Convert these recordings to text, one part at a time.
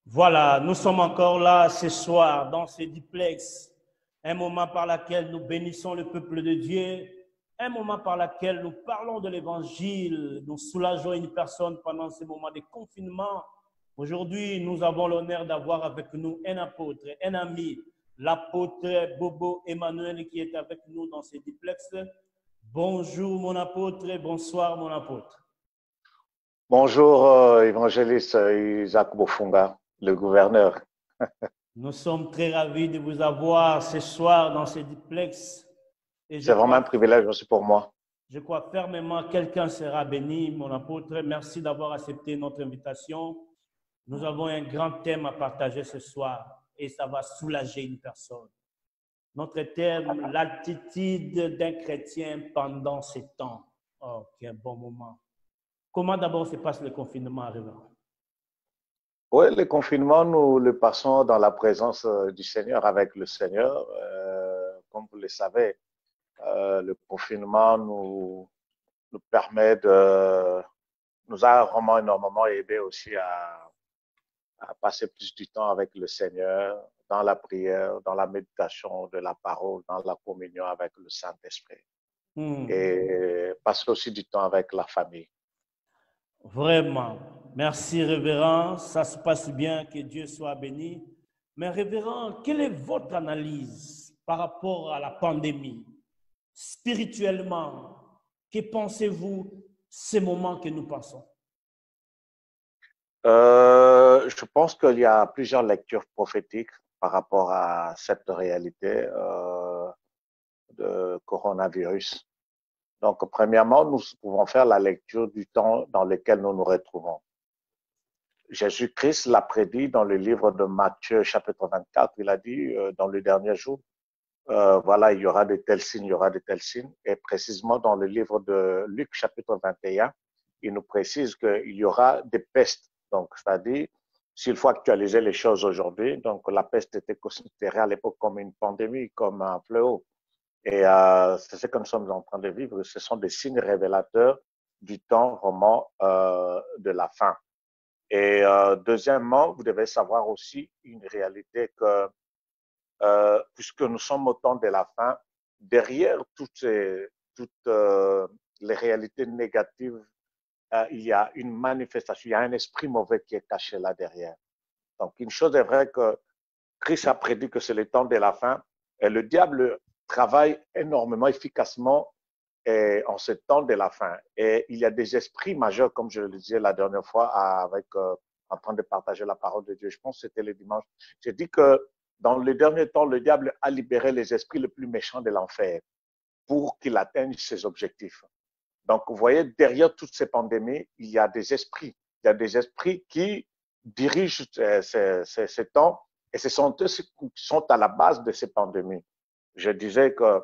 Voilà, nous sommes encore là ce soir dans ce duplex, un moment par lequel nous bénissons le peuple de Dieu, un moment par lequel nous parlons de l'évangile, nous soulageons une personne pendant ce moment de confinement. Aujourd'hui, nous avons l'honneur d'avoir avec nous un apôtre, un ami, l'apôtre Bobo Emmanuel qui est avec nous dans ce duplex. Bonjour mon apôtre, bonsoir mon apôtre. Bonjour, évangéliste Isaac Bofunga, le gouverneur. Nous sommes très ravis de vous avoir ce soir dans ce duplex. Et C'est vraiment un privilège aussi pour moi. je crois fermement que quelqu'un sera béni, mon apôtre. Merci d'avoir accepté notre invitation. Nous avons un grand thème à partager ce soir et ça va soulager une personne. Notre thème, l'attitude d'un chrétien pendant ces temps. Oh, quel bon moment. Comment d'abord se passe le confinement, révérend? Oui, le confinement, nous le passons dans la présence du Seigneur, avec le Seigneur. Comme vous le savez, le confinement nous permet nous a vraiment énormément aidé aussi à passer plus du temps avec le Seigneur, dans la prière, dans la méditation de la parole, dans la communion avec le Saint-Esprit. Et passer aussi du temps avec la famille. Vraiment. Merci, révérend. Ça se passe bien, que Dieu soit béni. Mais révérend, quelle est votre analyse par rapport à la pandémie? Spirituellement, que pensez-vous ces moments que nous passons? Je pense qu'il y a plusieurs lectures prophétiques par rapport à cette réalité de coronavirus. Donc, premièrement, nous pouvons faire la lecture du temps dans lequel nous nous retrouvons. Jésus-Christ l'a prédit dans le livre de Matthieu, chapitre 24. Il a dit, dans le dernier jour, voilà, il y aura de tels signes, il y aura de tels signes. Et précisément dans le livre de Luc, chapitre 21, il nous précise qu'il y aura des pestes. Donc, c'est-à-dire, s'il faut actualiser les choses aujourd'hui, donc la peste était considérée à l'époque comme une pandémie, comme un fléau. Et c'est ce que nous sommes en train de vivre. Ce sont des signes révélateurs du temps vraiment de la fin. Et deuxièmement, vous devez savoir aussi une réalité que puisque nous sommes au temps de la fin, derrière toutes les réalités négatives, il y a une manifestation, il y a un esprit mauvais qui est caché là derrière. Donc, une chose est vraie que Christ a prédit que c'est le temps de la fin et le diable travaille énormément, efficacement en ce temps de la fin. Et il y a des esprits majeurs, comme je le disais la dernière fois, en train de partager la parole de Dieu. Je pense que c'était le dimanche. J'ai dit que dans le dernier temps, le diable a libéré les esprits les plus méchants de l'enfer pour qu'il atteigne ses objectifs. Donc, vous voyez, derrière toutes ces pandémies, il y a des esprits. Il y a des esprits qui dirigent ces temps et ce sont eux qui sont à la base de ces pandémies. Je disais que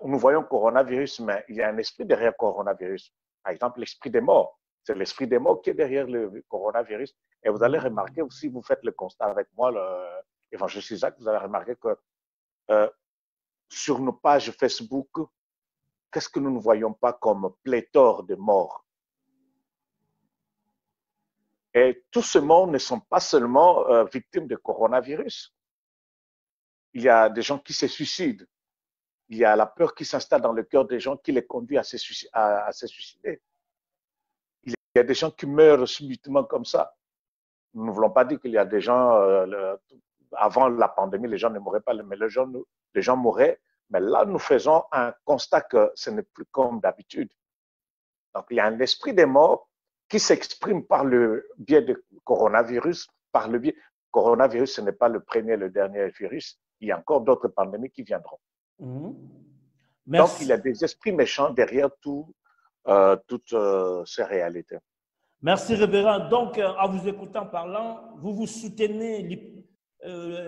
nous voyons coronavirus, mais il y a un esprit derrière coronavirus. Par exemple, l'esprit des morts. C'est l'esprit des morts qui est derrière le coronavirus. Et vous allez remarquer, si vous faites le constat avec moi, l'évangéliste Isaac, vous allez remarquer que sur nos pages Facebook, qu'est-ce que nous ne voyons pas comme pléthore de morts? Et tous ces morts ne sont pas seulement victimes de coronavirus. Il y a des gens qui se suicident. Il y a la peur qui s'installe dans le cœur des gens qui les conduit à se suicider. Il y a des gens qui meurent subitement comme ça. Nous ne voulons pas dire qu'il y a des gens, avant la pandémie, les gens ne mouraient pas, mais les gens mouraient. Mais là, nous faisons un constat que ce n'est plus comme d'habitude. Donc, il y a un esprit des morts qui s'exprime par le biais du coronavirus. Par le biais, coronavirus, ce n'est pas le premier, le dernier virus. Il y a encore d'autres pandémies qui viendront. Donc, il y a des esprits méchants derrière toutes ces réalités. Merci, révérend. Donc, en vous écoutant parlant, vous soutenez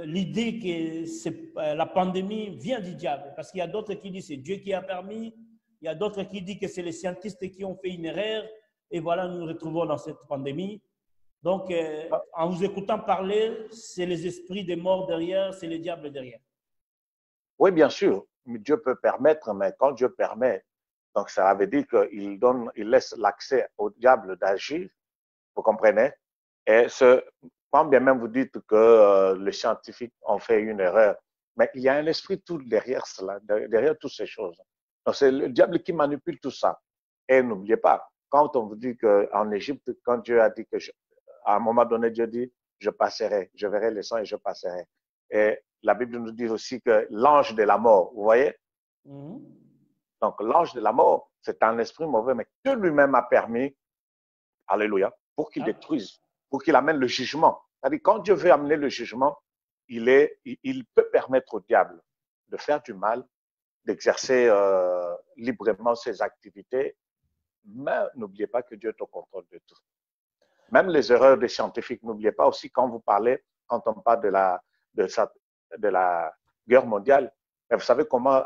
l'idée que la pandémie vient du diable. Parce qu'il y a d'autres qui disent que c'est Dieu qui a permis. Il y a d'autres qui disent que c'est les scientifiques qui ont fait une erreur. Et voilà, nous nous retrouvons dans cette pandémie. Donc, en vous écoutant parler, c'est les esprits des morts derrière, c'est le diable derrière. Oui, bien sûr. Dieu peut permettre, mais quand Dieu permet, donc ça veut dire qu'il laisse l'accès au diable d'agir, vous comprenez? Et quand bien même vous dites que les scientifiques ont fait une erreur, mais il y a un esprit tout derrière cela, derrière toutes ces choses. Donc, c'est le diable qui manipule tout ça. Et n'oubliez pas, quand on vous dit qu'en Égypte, quand Dieu a dit que, à un moment donné, Dieu dit, je passerai, je verrai le sang et je passerai. Et la Bible nous dit aussi que l'ange de la mort, vous voyez? Donc, l'ange de la mort, c'est un esprit mauvais, mais Dieu lui-même a permis, alléluia, pour qu'il détruise, pour qu'il amène le jugement. C'est-à-dire, quand Dieu veut amener le jugement, il peut permettre au diable de faire du mal, d'exercer librement ses activités, mais n'oubliez pas que Dieu est au contrôle de tout. Même les erreurs des scientifiques, n'oubliez pas aussi quand vous parlez, quand on parle de la guerre mondiale, vous savez comment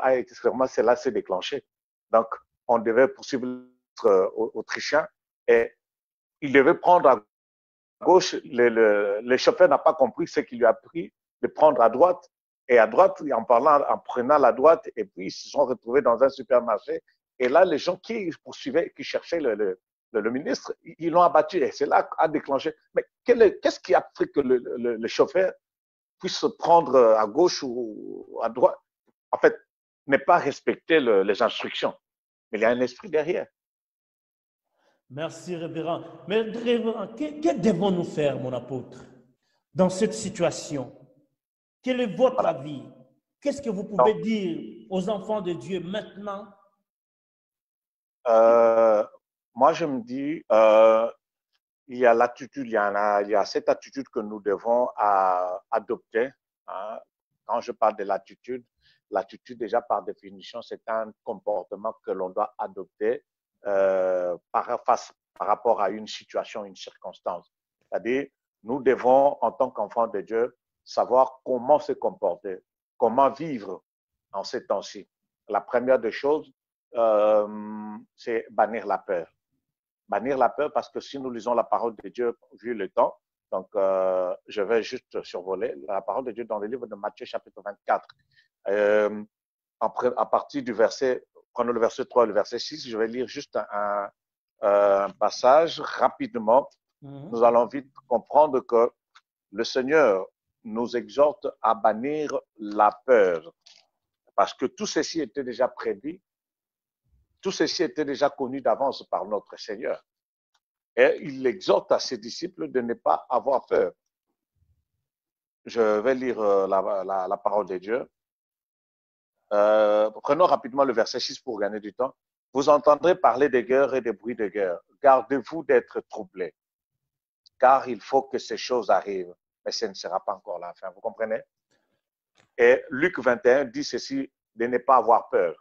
cela s'est déclenché. Donc, on devait poursuivre l'Autrichien et il devait prendre à gauche, le chauffeur n'a pas compris ce qu'il lui a pris de prendre à droite. Et à droite, en prenant la droite, et puis ils se sont retrouvés dans un supermarché. Et là, les gens qui poursuivaient, qui cherchaient le ministre, ils l'ont abattu. Et c'est là qu'a déclenché. Mais qu'est-ce qui a fait que le chauffeur puisse se prendre à gauche ou à droite? En fait, n'est pas respecter les instructions. Mais il y a un esprit derrière. Merci, révérend. Mais, révérend, que devons-nous faire, mon apôtre, dans cette situation? Quel est votre avis? Qu'est-ce que vous pouvez dire aux enfants de Dieu maintenant? Moi, je me dis, il y a l'attitude, il y a cette attitude que nous devons adopter. Hein. Quand je parle de l'attitude déjà par définition, c'est un comportement que l'on doit adopter par rapport à une situation, une circonstance. C'est-à-dire, nous devons, en tant qu'enfants de Dieu, savoir comment se comporter, comment vivre en ces temps-ci. La première des choses, c'est bannir la peur. Bannir la peur parce que si nous lisons la parole de Dieu, vu le temps, donc je vais juste survoler la parole de Dieu dans le livre de Matthieu chapitre 24. À partir du verset, prenons le verset 3 et le verset 6, je vais lire juste un passage rapidement. Nous allons vite comprendre que le Seigneur nous exhorte à bannir la peur parce que tout ceci était déjà prédit, tout ceci était déjà connu d'avance par notre Seigneur. Et il exhorte à ses disciples de ne pas avoir peur. Je vais lire la parole de Dieu. Prenons rapidement le verset 6 pour gagner du temps. Vous entendrez parler de guerre et de bruits de guerre. Gardez-vous d'être troublés, car il faut que ces choses arrivent, mais ce ne sera pas encore la fin. Vous comprenez? Et Luc 21 dit ceci, de ne pas avoir peur.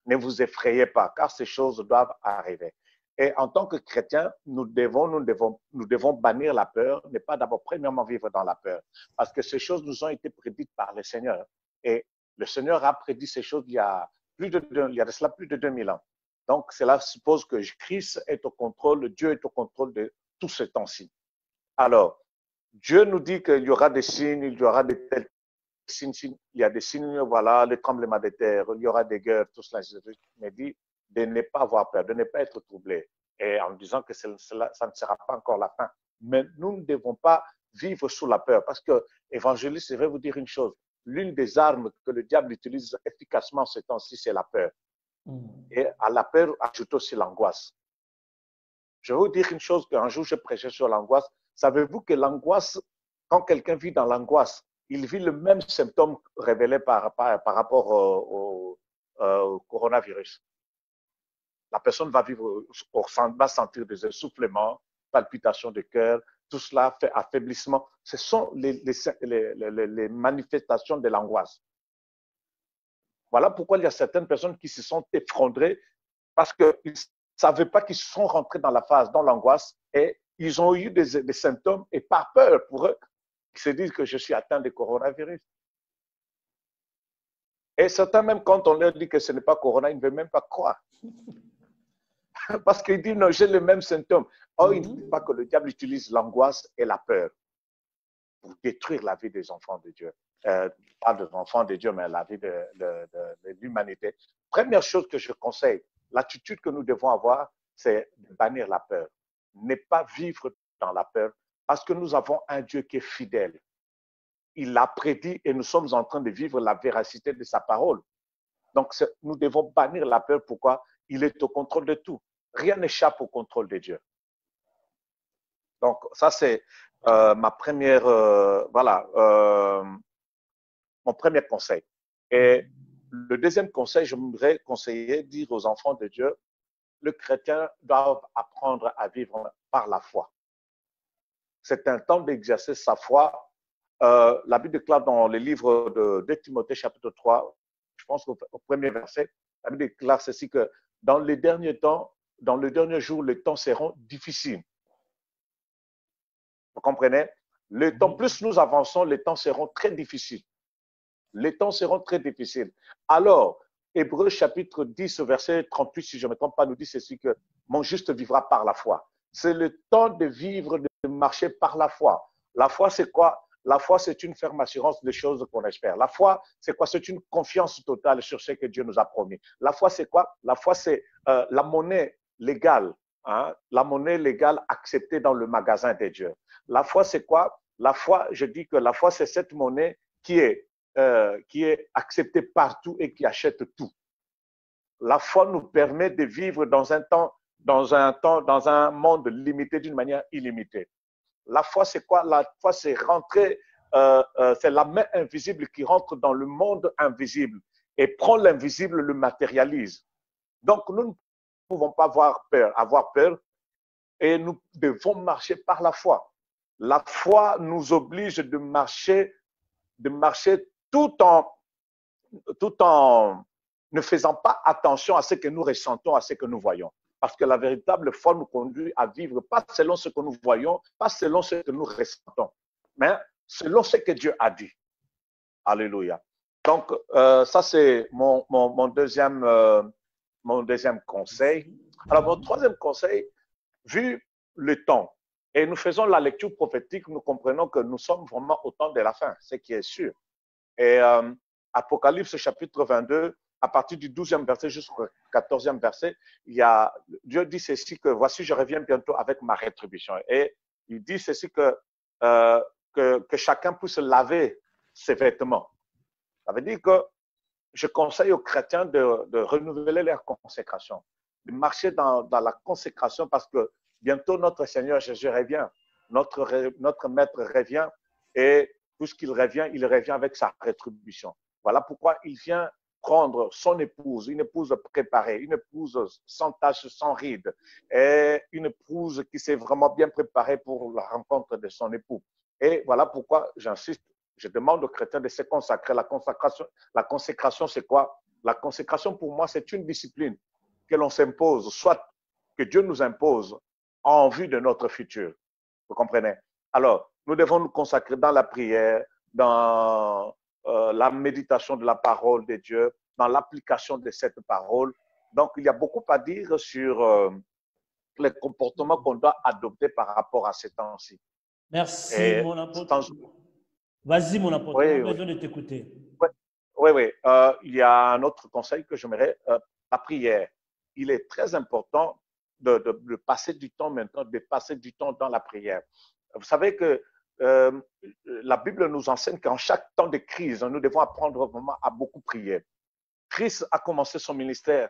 Ne vous effrayez pas, car ces choses doivent arriver. Et en tant que chrétiens, nous devons bannir la peur, ne pas d'abord premièrement vivre dans la peur, parce que ces choses nous ont été prédites par le Seigneur. Et le Seigneur a prédit ces choses il y a de cela plus de 2000 ans. Donc, cela suppose que Christ est au contrôle, Dieu est au contrôle de tout ce temps-ci. Alors, Dieu nous dit qu'il y aura des signes, il y aura des tels signes, il y a des signes, voilà, les tremblements de terre, il y aura des guerres, tout cela, mais dit de ne pas avoir peur, de ne pas être troublé. Et en disant que ça ne sera pas encore la fin. Mais nous ne devons pas vivre sous la peur, parce que, évangéliste, je vais vous dire une chose, l'une des armes que le diable utilise efficacement ce temps-ci, c'est la peur. Et à la peur, ajoute aussi l'angoisse. Je vais vous dire une chose, qu'un jour, je prêchais sur l'angoisse. Savez-vous que l'angoisse, quand quelqu'un vit dans l'angoisse, il vit le même symptôme révélé par rapport au coronavirus. La personne va va sentir des essoufflements, palpitations de cœur, tout cela fait affaiblissement. Ce sont les manifestations de l'angoisse. Voilà pourquoi il y a certaines personnes qui se sont effondrées parce qu'ils ne savaient pas qu'ils sont rentrés dans la phase, dans l'angoisse, et ils ont eu des symptômes, et par peur pour eux, ils se disent que je suis atteint de coronavirus. Et certains, même quand on leur dit que ce n'est pas corona, ils ne veulent même pas croire. Parce qu'ils disent, non, j'ai les mêmes symptômes. Or, ils ne disent pas que le diable utilise l'angoisse et la peur pour détruire la vie des enfants de Dieu. Pas des enfants de Dieu, mais la vie de l'humanité. Première chose que je conseille, l'attitude que nous devons avoir, c'est de bannir la peur. Ne pas vivre dans la peur, Parce que nous avons un Dieu qui est fidèle. Il l'a prédit et nous sommes en train de vivre la véracité de sa parole. Donc, nous devons bannir la peur. Pourquoi? Il est au contrôle de tout. Rien n'échappe au contrôle de Dieu. Donc, ça, c'est ma première, mon premier conseil. Et le deuxième conseil, je voudrais conseiller, dire aux enfants de Dieu, le chrétien doit apprendre à vivre par la foi. C'est un temps d'exercer sa foi. La Bible déclare dans le livre de Timothée, chapitre 3, je pense au premier verset, la Bible déclare ceci que dans les derniers temps, dans les derniers jours, les temps seront difficiles. Vous comprenez? Le temps, plus nous avançons, les temps seront très difficiles. Les temps seront très difficiles. Alors, Hébreux chapitre 10, verset 38, si je ne me trompe pas, nous dit ceci que mon juste vivra par la foi. C'est le temps de vivre, de marcher par la foi. La foi, c'est quoi? La foi, c'est une ferme assurance des choses qu'on espère. La foi, c'est quoi? C'est une confiance totale sur ce que Dieu nous a promis. La foi, c'est quoi? La foi, c'est la monnaie légale, hein? La monnaie légale acceptée dans le magasin de Dieu. La foi, c'est quoi? La foi, je dis que la foi, c'est cette monnaie qui est acceptée partout et qui achète tout. La foi nous permet de vivre dans un monde limité d'une manière illimitée. La foi, c'est quoi? La foi, c'est rentrer, c'est la main invisible qui rentre dans le monde invisible et prend l'invisible, le matérialise. Donc, nous ne pouvons pas avoir peur et nous devons marcher par la foi. La foi nous oblige de marcher tout en ne faisant pas attention à ce que nous ressentons, à ce que nous voyons. Parce que la véritable foi nous conduit à vivre pas selon ce que nous voyons, pas selon ce que nous ressentons, mais selon ce que Dieu a dit. Alléluia. Donc, ça, c'est mon deuxième conseil. Alors, mon troisième conseil, vu le temps, et nous faisons la lecture prophétique, nous comprenons que nous sommes vraiment au temps de la fin, ce qui est sûr. Et Apocalypse chapitre 22, à partir du 12e verset jusqu'au 14e verset, Dieu dit ceci que voici, je reviens bientôt avec ma rétribution. Et il dit ceci que chacun puisse laver ses vêtements. Ça veut dire que je conseille aux chrétiens de renouveler leur consécration, de marcher dans la consécration parce que bientôt notre Seigneur Jésus revient, notre Maître revient et puisqu'il revient, il revient avec sa rétribution. Voilà pourquoi il vient prendre son épouse, une épouse préparée, une épouse sans tache, sans ride, et une épouse qui s'est vraiment bien préparée pour la rencontre de son époux. Et voilà pourquoi j'insiste, je demande aux chrétiens de se consacrer. La consécration, c'est quoi? La consécration, pour moi, c'est une discipline que l'on s'impose, soit que Dieu nous impose en vue de notre futur. Vous comprenez? Alors, nous devons nous consacrer dans la prière, dans la méditation de la parole de Dieu, dans l'application de cette parole. Donc, il y a beaucoup à dire sur les comportements qu'on doit adopter par rapport à ces temps-ci. Merci, mon apôtre. Vas-y, mon apôtre, oui, on a besoin de t'écouter. Oui. Il y a un autre conseil que j'aimerais, la prière. Il est très important de passer du temps maintenant, de passer du temps dans la prière. Vous savez que la Bible nous enseigne qu'en chaque temps de crise, nous devons apprendre vraiment à beaucoup prier. Christ a commencé son ministère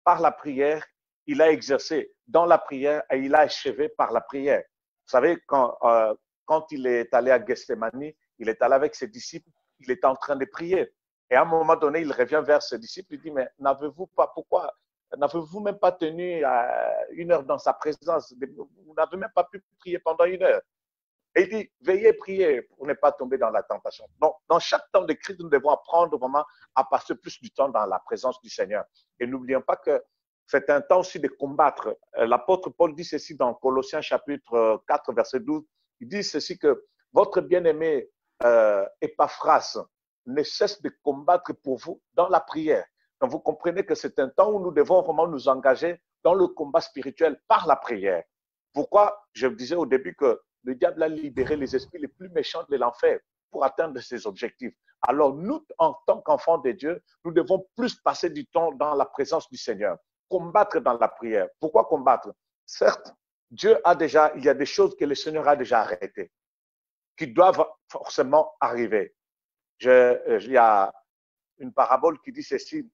par la prière, il a exercé dans la prière et il a achevé par la prière. Vous savez, quand il est allé à Gethsémani, il est allé avec ses disciples, il était en train de prier. Et à un moment donné, il revient vers ses disciples, il dit, mais n'avez-vous même pas tenu une heure dans sa présence? Vous n'avez même pas pu prier pendant une heure. Et il dit, veillez prier pour ne pas tomber dans la tentation. Donc, dans chaque temps de crise, nous devons apprendre vraiment à passer plus du temps dans la présence du Seigneur. Et n'oublions pas que c'est un temps aussi de combattre. L'apôtre Paul dit ceci dans Colossiens chapitre 4, verset 12. Il dit ceci que votre bien-aimé Épaphras ne cesse de combattre pour vous dans la prière. Donc, vous comprenez que c'est un temps où nous devons vraiment nous engager dans le combat spirituel par la prière. Pourquoi? Je disais au début que le diable a libéré les esprits les plus méchants de l'enfer pour atteindre ses objectifs. Alors, nous, en tant qu'enfants de Dieu, nous devons plus passer du temps dans la présence du Seigneur, combattre dans la prière. Pourquoi combattre? Certes, il y a des choses que le Seigneur a déjà arrêtées, qui doivent forcément arriver. Il y a une parabole qui dit ceci,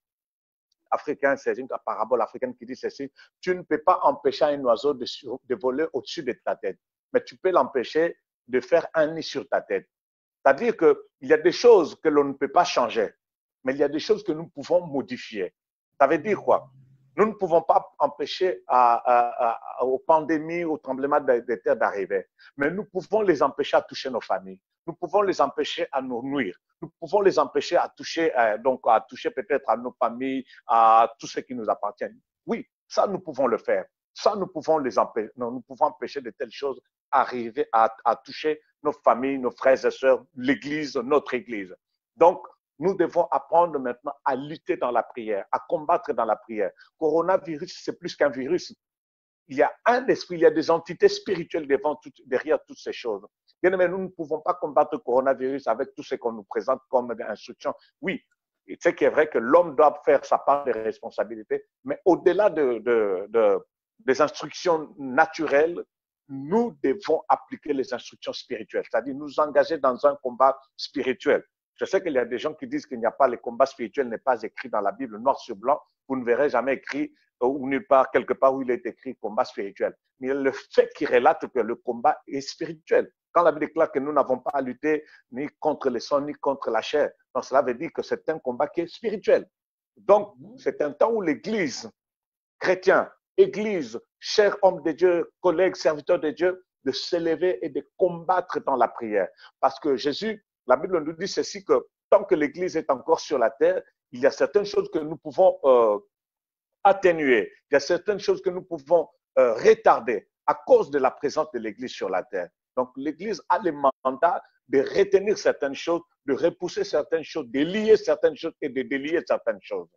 c'est une parabole africaine qui dit ceci: tu ne peux pas empêcher un oiseau de voler au-dessus de ta tête, mais tu peux l'empêcher de faire un nid sur ta tête. C'est-à-dire qu'il y a des choses que l'on ne peut pas changer, mais il y a des choses que nous pouvons modifier. Ça veut dire quoi? Nous ne pouvons pas empêcher aux pandémies, aux tremblements de terre d'arriver, mais nous pouvons les empêcher à toucher nos familles. Nous pouvons les empêcher à nous nuire. Nous pouvons les empêcher à toucher, à toucher peut-être à nos familles, à tout ce qui nous appartient. Oui, ça, nous pouvons le faire. Ça, nous pouvons les empêcher. Nous pouvons empêcher de telles choses arriver à toucher nos familles, nos frères et sœurs, l'Église, notre Église. Donc, nous devons apprendre maintenant à lutter dans la prière, à combattre dans la prière. Coronavirus, c'est plus qu'un virus. Il y a un esprit, il y a des entités spirituelles derrière toutes ces choses. Bien aimé, nous ne pouvons pas combattre le coronavirus avec tout ce qu'on nous présente comme instruction. Oui, c'est qui est vrai que l'homme doit faire sa part de responsabilité, mais au-delà des instructions naturelles, nous devons appliquer les instructions spirituelles, c'est-à-dire nous engager dans un combat spirituel. Je sais qu'il y a des gens qui disent qu'il n'y a pas, le combat spirituel n'est pas écrit dans la Bible, noir sur blanc. Vous ne verrez jamais écrit ou nulle part, quelque part où il est écrit combat spirituel. Mais le fait qu'il relate que le combat est spirituel. Quand la Bible déclare que nous n'avons pas à lutter ni contre le sang, ni contre la chair, donc cela veut dire que c'est un combat qui est spirituel. Donc, c'est un temps où l'Église chrétienne, Église, chers hommes de Dieu, collègues, serviteurs de Dieu, de s'élever et de combattre dans la prière. Parce que Jésus, la Bible nous dit ceci, que tant que l'Église est encore sur la terre, il y a certaines choses que nous pouvons atténuer. Il y a certaines choses que nous pouvons retarder à cause de la présence de l'Église sur la terre. Donc, l'Église a le mandat de retenir certaines choses, de repousser certaines choses, de lier certaines choses et de délier certaines choses.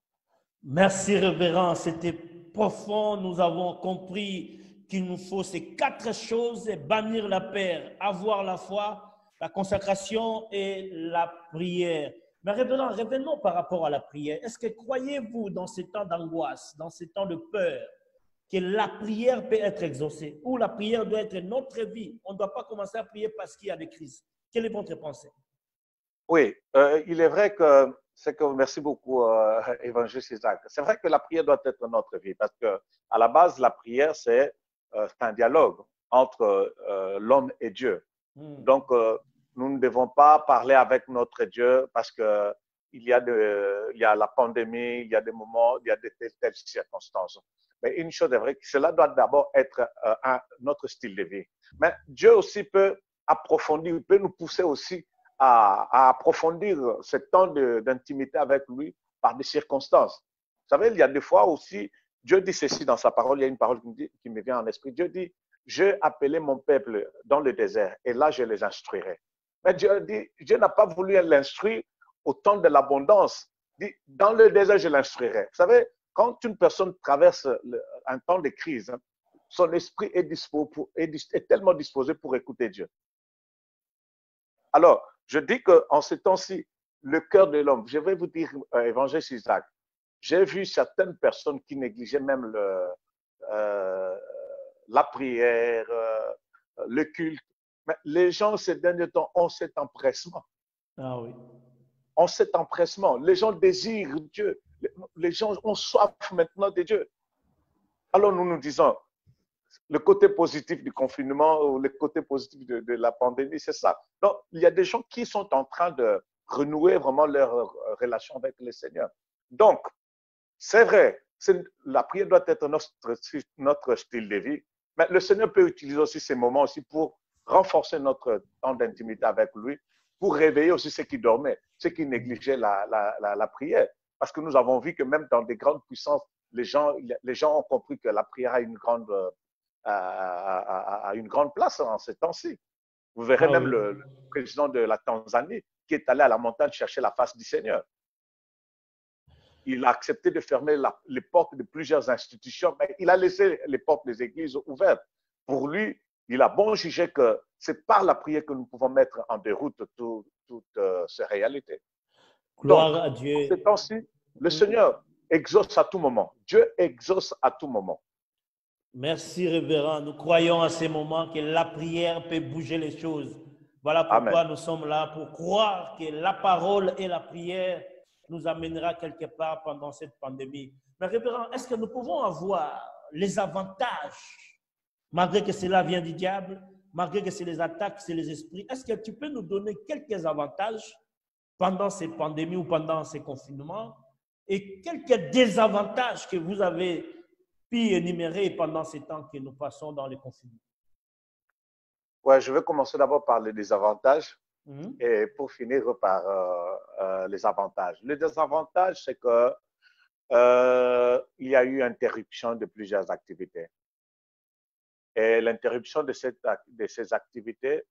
Merci, révérend. C'était profond. Nous avons compris qu'il nous faut ces 4 choses: bannir la peur, avoir la foi, la consacration et la prière. Mais revenons par rapport à la prière. Est-ce que croyez-vous dans ces temps d'angoisse, dans ces temps de peur, que la prière peut être exaucée, ou la prière doit être notre vie? On ne doit pas commencer à prier parce qu'il y a des crises. Quelle est votre pensée? Oui, il est vrai que merci beaucoup, évangéliste Isaac. C'est vrai que la prière doit être notre vie parce que à la base, la prière, c'est un dialogue entre l'homme et Dieu. Donc, nous ne devons pas parler avec notre Dieu parce que il y a la pandémie, il y a des moments, il y a de telles circonstances. Mais une chose est vraie, cela doit d'abord être notre style de vie. Mais Dieu aussi peut approfondir, peut nous pousser aussi à approfondir ce temps d'intimité avec lui par des circonstances. Vous savez, il y a des fois aussi, Dieu dit ceci dans sa parole, il y a une parole qui me vient en esprit. Dieu dit: j'ai appelé mon peuple dans le désert et là je les instruirai. Mais Dieu n'a pas voulu l'instruire au temps de l'abondance. Dit: dans le désert je l'instruirai. Vous savez, quand une personne traverse un temps de crise, son esprit est tellement disposé pour écouter Dieu. Alors, je dis qu'en ces temps-ci, le cœur de l'homme, je vais vous dire, évangéliste Isaac, j'ai vu certaines personnes qui négligeaient même la prière, le culte. Mais les gens, ces derniers temps, ont cet empressement. Ah oui. Ont cet empressement. Les gens désirent Dieu. Les gens ont soif maintenant de Dieu. Alors nous nous disons, le côté positif du confinement ou le côté positif de la pandémie, c'est ça. Donc, il y a des gens qui sont en train de renouer vraiment leur relation avec le Seigneur. Donc, c'est vrai, la prière doit être notre style de vie, mais le Seigneur peut utiliser aussi ces moments aussi pour renforcer notre temps d'intimité avec lui, pour réveiller aussi ceux qui dormaient, ceux qui négligeaient la prière. Parce que nous avons vu que même dans des grandes puissances, les gens ont compris que la prière a une grande place en ces temps-ci. Vous verrez même le président de la Tanzanie qui est allé à la montagne chercher la face du Seigneur. Il a accepté de fermer les portes de plusieurs institutions, mais il a laissé les portes des églises ouvertes. Pour lui, il a bon jugé que c'est par la prière que nous pouvons mettre en déroute toutes ces réalités. Gloire Donc, à Dieu. En ces temps-ci, le Seigneur exauce à tout moment. Dieu exauce à tout moment. Merci, révérend. Nous croyons à ces moments que la prière peut bouger les choses. Voilà pourquoi Amen. nous sommes là, pour croire que la parole et la prière nous amènera quelque part pendant cette pandémie. Mais révérend, est-ce que nous pouvons avoir les avantages, malgré que cela vient du diable, malgré que c'est les attaques, c'est les esprits? Est-ce que tu peux nous donner quelques avantages pendant ces pandémies ou pendant ces confinements et quelques désavantages que vous avez pu énumérer pendant ces temps que nous passons dans les confinements? Ouais, je vais commencer d'abord par les désavantages Mhm. et pour finir par les avantages. Le désavantage, c'est que il y a eu interruption de plusieurs activités. Et l'interruption de ces activités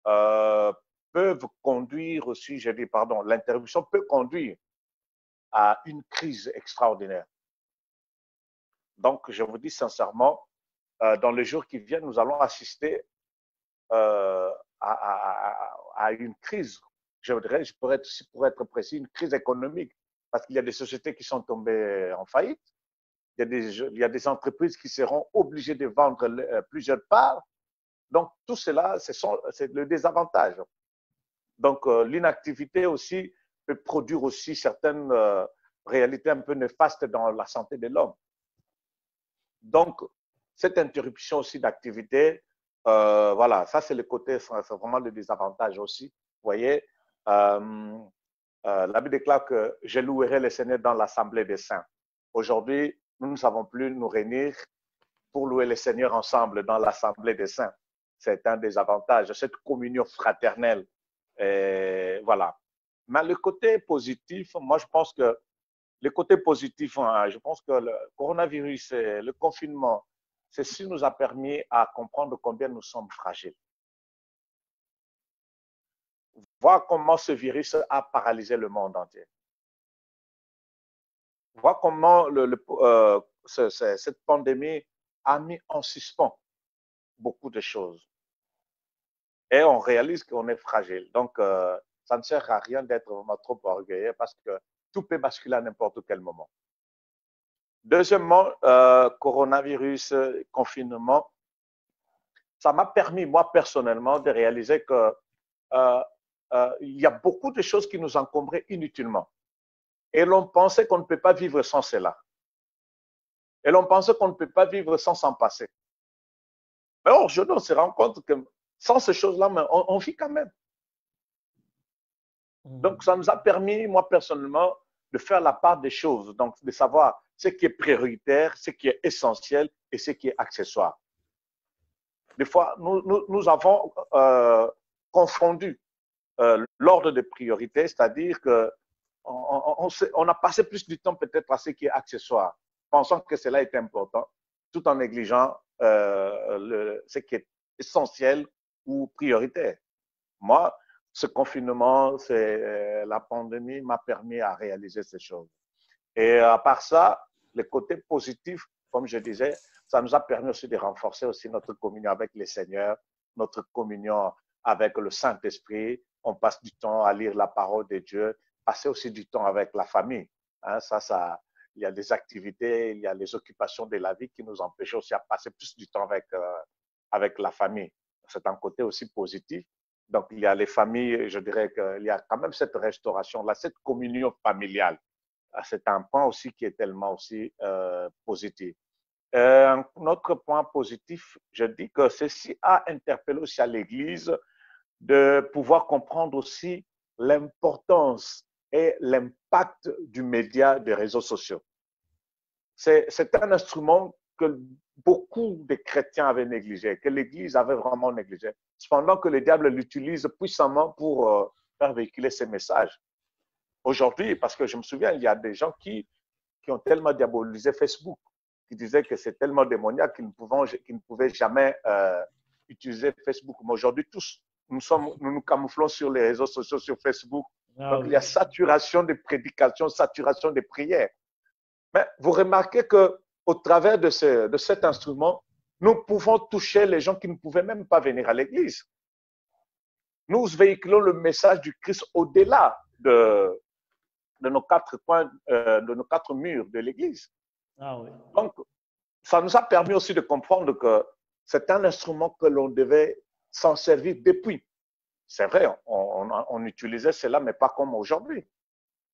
euh, peuvent conduire aussi, je dis pardon, l'interruption peut conduire à une crise extraordinaire. Donc, je vous dis sincèrement, dans les jours qui viennent, nous allons assister euh, à une crise. Je voudrais, pour être précis, une crise économique, parce qu'il y a des sociétés qui sont tombées en faillite. Il y a des entreprises qui seront obligées de vendre plusieurs parts. Donc, tout cela, c'est le désavantage. Donc, l'inactivité aussi peut produire aussi certaines réalités un peu néfastes dans la santé de l'homme. Donc, cette interruption aussi d'activité, voilà, ça c'est le côté, c'est vraiment le désavantage aussi. Vous voyez, la Bible déclare que je louerai le Seigneur dans l'assemblée des saints. Aujourd'hui, nous ne savons plus nous réunir pour louer le Seigneur ensemble dans l'assemblée des saints. C'est un des avantages, cette communion fraternelle. Et voilà. Mais le côté positif, moi je pense que le côté positif, je pense que le coronavirus et le confinement, ceci nous a permis à comprendre combien nous sommes fragiles. Voir comment ce virus a paralysé le monde entier. Voir comment cette pandémie a mis en suspens beaucoup de choses. Et on réalise qu'on est fragile. Donc, ça ne sert à rien d'être vraiment trop orgueilleux parce que tout peut basculer à n'importe quel moment. Deuxièmement, coronavirus, confinement, ça m'a permis, moi personnellement, de réaliser que il y a beaucoup de choses qui nous encombraient inutilement. Et l'on pensait qu'on ne peut pas vivre sans cela. Et l'on pensait qu'on ne peut pas vivre sans s'en passer. Mais aujourd'hui, on se rend compte que sans ces choses-là, on vit quand même. Donc, ça nous a permis, moi personnellement, de faire la part des choses, donc de savoir ce qui est prioritaire, ce qui est essentiel et ce qui est accessoire. Des fois, nous avons confondu l'ordre de priorité, c'est-à-dire que on a passé plus du temps peut-être à ce qui est accessoire, pensant que cela est important, tout en négligeant ce qui est essentiel ou prioritaire. Moi, ce confinement, la pandémie m'a permis à réaliser ces choses. Et à part ça, le côté positif, comme je disais, ça nous a permis aussi de renforcer aussi notre communion avec le Seigneur, notre communion avec le Saint-Esprit. On passe du temps à lire la parole de Dieu, passer aussi du temps avec la famille. Hein, il y a des activités, il y a les occupations de la vie qui nous empêchent aussi à passer plus du temps avec la famille. C'est un côté aussi positif. Donc, il y a les familles, je dirais qu'il y a quand même cette restauration-là, cette communion familiale. C'est un point aussi qui est tellement aussi positif. Un autre point positif, je dis que ceci a interpellé aussi à l'Église de pouvoir comprendre aussi l'importance et l'impact du média des réseaux sociaux. C'est un instrument que beaucoup de chrétiens avaient négligé, que l'Église avait vraiment négligé. Cependant que le diable l'utilise puissamment pour faire véhiculer ses messages. Aujourd'hui, parce que je me souviens, il y a des gens qui ont tellement diabolisé Facebook, qui disaient que c'est tellement démoniaque qu'ils ne pouvaient jamais utiliser Facebook. Mais aujourd'hui, tous, nous nous camouflons sur les réseaux sociaux, sur Facebook. Donc, il y a saturation des prédications, saturation des prières. Mais vous remarquez qu'au travers de cet instrument, nous pouvons toucher les gens qui ne pouvaient même pas venir à l'église. Nous véhiculons le message du Christ au-delà de nos quatre coins, de nos quatre murs de l'église. Ah oui. Donc, ça nous a permis aussi de comprendre que c'est un instrument que l'on devait s'en servir depuis. C'est vrai, on utilisait cela, mais pas comme aujourd'hui.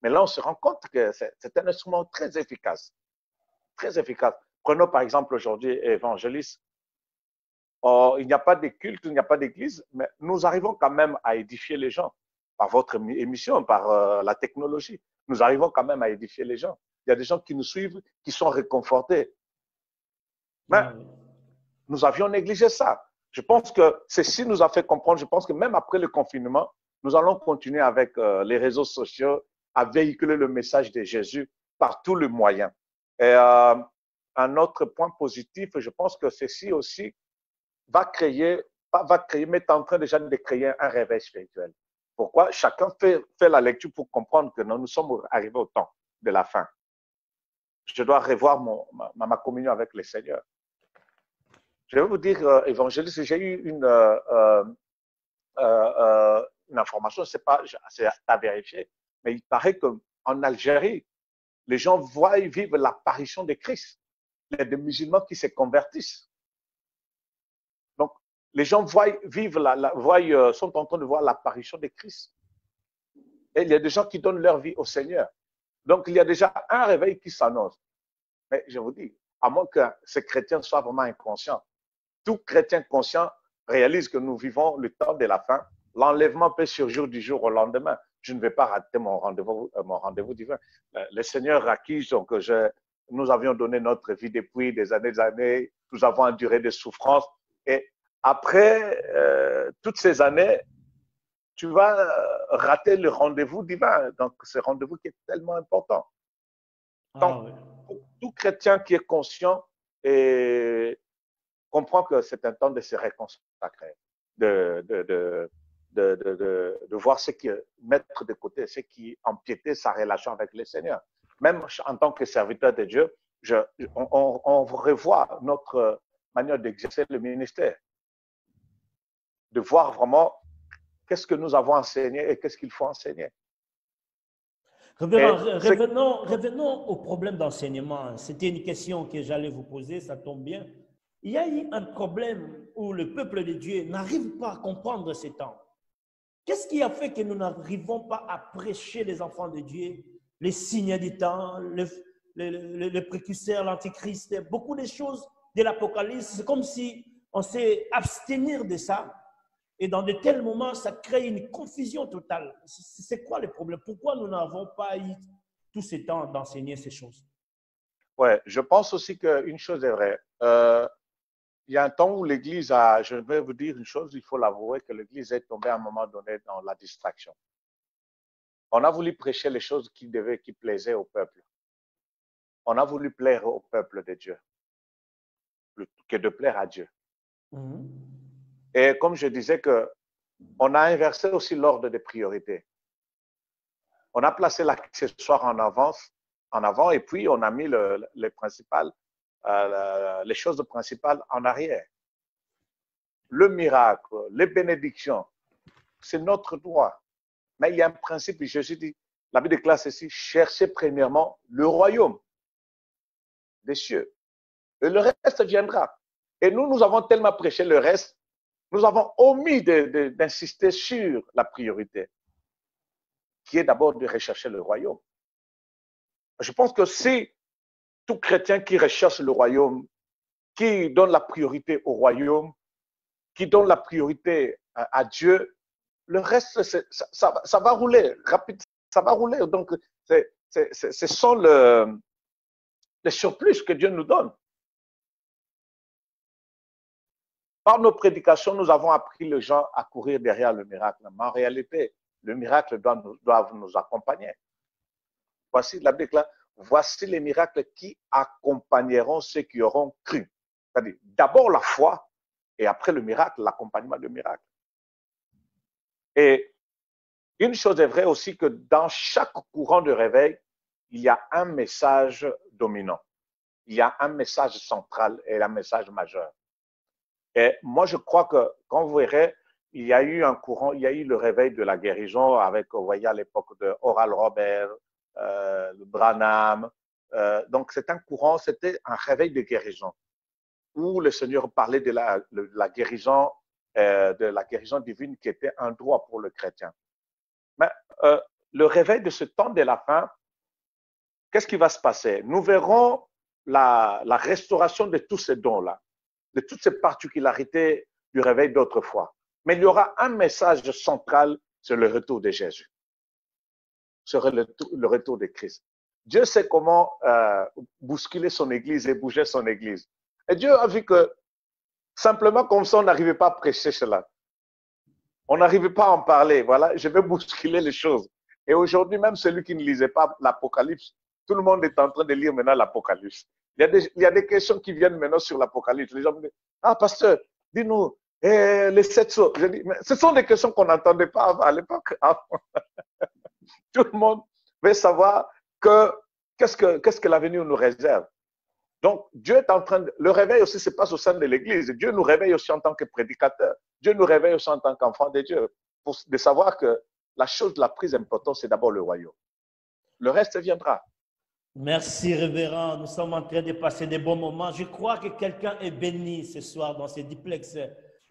Mais là, on se rend compte que c'est un instrument très efficace. Très efficace. Prenons par exemple aujourd'hui évangéliste. Il n'y a pas de culte, il n'y a pas d'église, mais nous arrivons quand même à édifier les gens par votre émission, par la technologie. Nous arrivons quand même à édifier les gens. Il y a des gens qui nous suivent, qui sont réconfortés. Mais nous avions négligé ça. Je pense que ceci nous a fait comprendre, je pense que même après le confinement, nous allons continuer avec les réseaux sociaux à véhiculer le message de Jésus par tous les moyens. Et un autre point positif, je pense que ceci aussi va créer, mais est en train déjà de créer un réveil spirituel. Pourquoi? Chacun fait la lecture pour comprendre que nous sommes arrivés au temps de la fin. Je dois revoir ma communion avec le Seigneur. Je vais vous dire, évangéliste, j'ai eu une information, c'est à vérifier, mais il paraît qu'en Algérie, les gens voient vivre l'apparition de Christ. Il y a des musulmans qui se convertissent. Donc, les gens sont en train de voir l'apparition de Christ. Et il y a des gens qui donnent leur vie au Seigneur. Donc, il y a déjà un réveil qui s'annonce. Mais je vous dis, à moins que ces chrétiens soient vraiment inconscients, tout chrétien conscient réalise que nous vivons le temps de la fin. L'enlèvement peut surgir du jour au lendemain. Je ne vais pas rater mon rendez-vous divin. Le Seigneur acquis, donc nous avions donné notre vie depuis des années. Nous avons enduré des souffrances. Et après toutes ces années, tu vas rater le rendez-vous divin. Donc, ce rendez-vous qui est tellement important. Donc, tout chrétien qui est conscient et comprend que c'est un temps de se réconsacrer, de voir ce qui mettre de côté, ce qui empiétait sa relation avec le Seigneur. Même en tant que serviteur de Dieu, on revoit notre manière d'exercer le ministère, de voir vraiment qu'est-ce que nous avons enseigné et qu'est-ce qu'il faut enseigner. Révénons au problème d'enseignement. C'était une question que j'allais vous poser, ça tombe bien. Il y a eu un problème où le peuple de Dieu n'arrive pas à comprendre ces temps. Qu'est-ce qui a fait que nous n'arrivons pas à prêcher les enfants de Dieu, les signes du temps, le précurseur, l'antichrist, beaucoup de choses de l'Apocalypse? C'est comme si on s'est abstenir de ça. Et dans de tels moments, ça crée une confusion totale. C'est quoi le problème? Pourquoi nous n'avons pas eu tout ce temps d'enseigner ces choses? Oui, je pense aussi qu'une chose est vraie. Il y a un temps où l'Église je vais vous dire une chose, il faut l'avouer, que l'Église est tombée à un moment donné dans la distraction. On a voulu prêcher les choses qui plaisaient au peuple. On a voulu plaire au peuple de Dieu, que de plaire à Dieu. Et comme je disais, on a inversé aussi l'ordre des priorités. On a placé l'accessoire en avant, et puis on a mis les choses principales en arrière. Le miracle, les bénédictions, c'est notre droit. Mais il y a un principe, Jésus dit, la Bible déclare ceci, cherchez premièrement le royaume des cieux. Et le reste viendra. Et nous avons tellement prêché le reste, nous avons omis d'insister sur la priorité, qui est d'abord de rechercher le royaume. Je pense que si tout chrétien qui recherche le royaume, qui donne la priorité au royaume, qui donne la priorité à Dieu, le reste, ça va rouler rapide, ça va rouler. Donc, ce sont les surplus que Dieu nous donne. Par nos prédications, nous avons appris les gens à courir derrière le miracle. Mais en réalité, le miracle doit nous accompagner. Voici la Bible déclare, voici les miracles qui accompagneront ceux qui auront cru. C'est-à-dire, d'abord la foi, et après le miracle, l'accompagnement du miracle. Et une chose est vraie aussi, que dans chaque courant de réveil, il y a un message dominant. Il y a un message central et un message majeur. Et moi, je crois que, quand vous verrez, il y a eu un courant, il y a eu le réveil de la guérison avec, vous voyez, à l'époque de Oral Robert, le Branham. Donc, c'est un courant, c'était un réveil de guérison. où le Seigneur parlait de la guérison divine qui était un droit pour le chrétien. Mais le réveil de ce temps de la fin, qu'est-ce qui va se passer? Nous verrons la restauration de tous ces dons-là, de toutes ces particularités du réveil d'autrefois. Mais il y aura un message central sur le retour de Jésus, sur le retour de Christ. Dieu sait comment bousculer son Église et bouger son Église. Et Dieu a vu que simplement comme ça, on n'arrivait pas à prêcher cela. On n'arrivait pas à en parler. Voilà, je vais bousculer les choses. Et aujourd'hui, même celui qui ne lisait pas l'Apocalypse, tout le monde est en train de lire maintenant l'Apocalypse. Il y a des questions qui viennent maintenant sur l'Apocalypse. Les gens me disent, ah, pasteur, dis-nous, les 7 sceaux. Je dis, mais ce sont des questions qu'on n'entendait pas à l'époque. Tout le monde veut savoir qu'est-ce que l'avenir nous réserve. Donc, Dieu est en train de... Le réveil aussi se passe au sein de l'Église. Dieu nous réveille aussi en tant que prédicateur. Dieu nous réveille aussi en tant qu'enfant de Dieu. De savoir que la chose la plus importante, c'est d'abord le royaume. Le reste viendra. Merci, révérend. Nous sommes en train de passer des bons moments. Je crois que quelqu'un est béni ce soir dans ces duplex.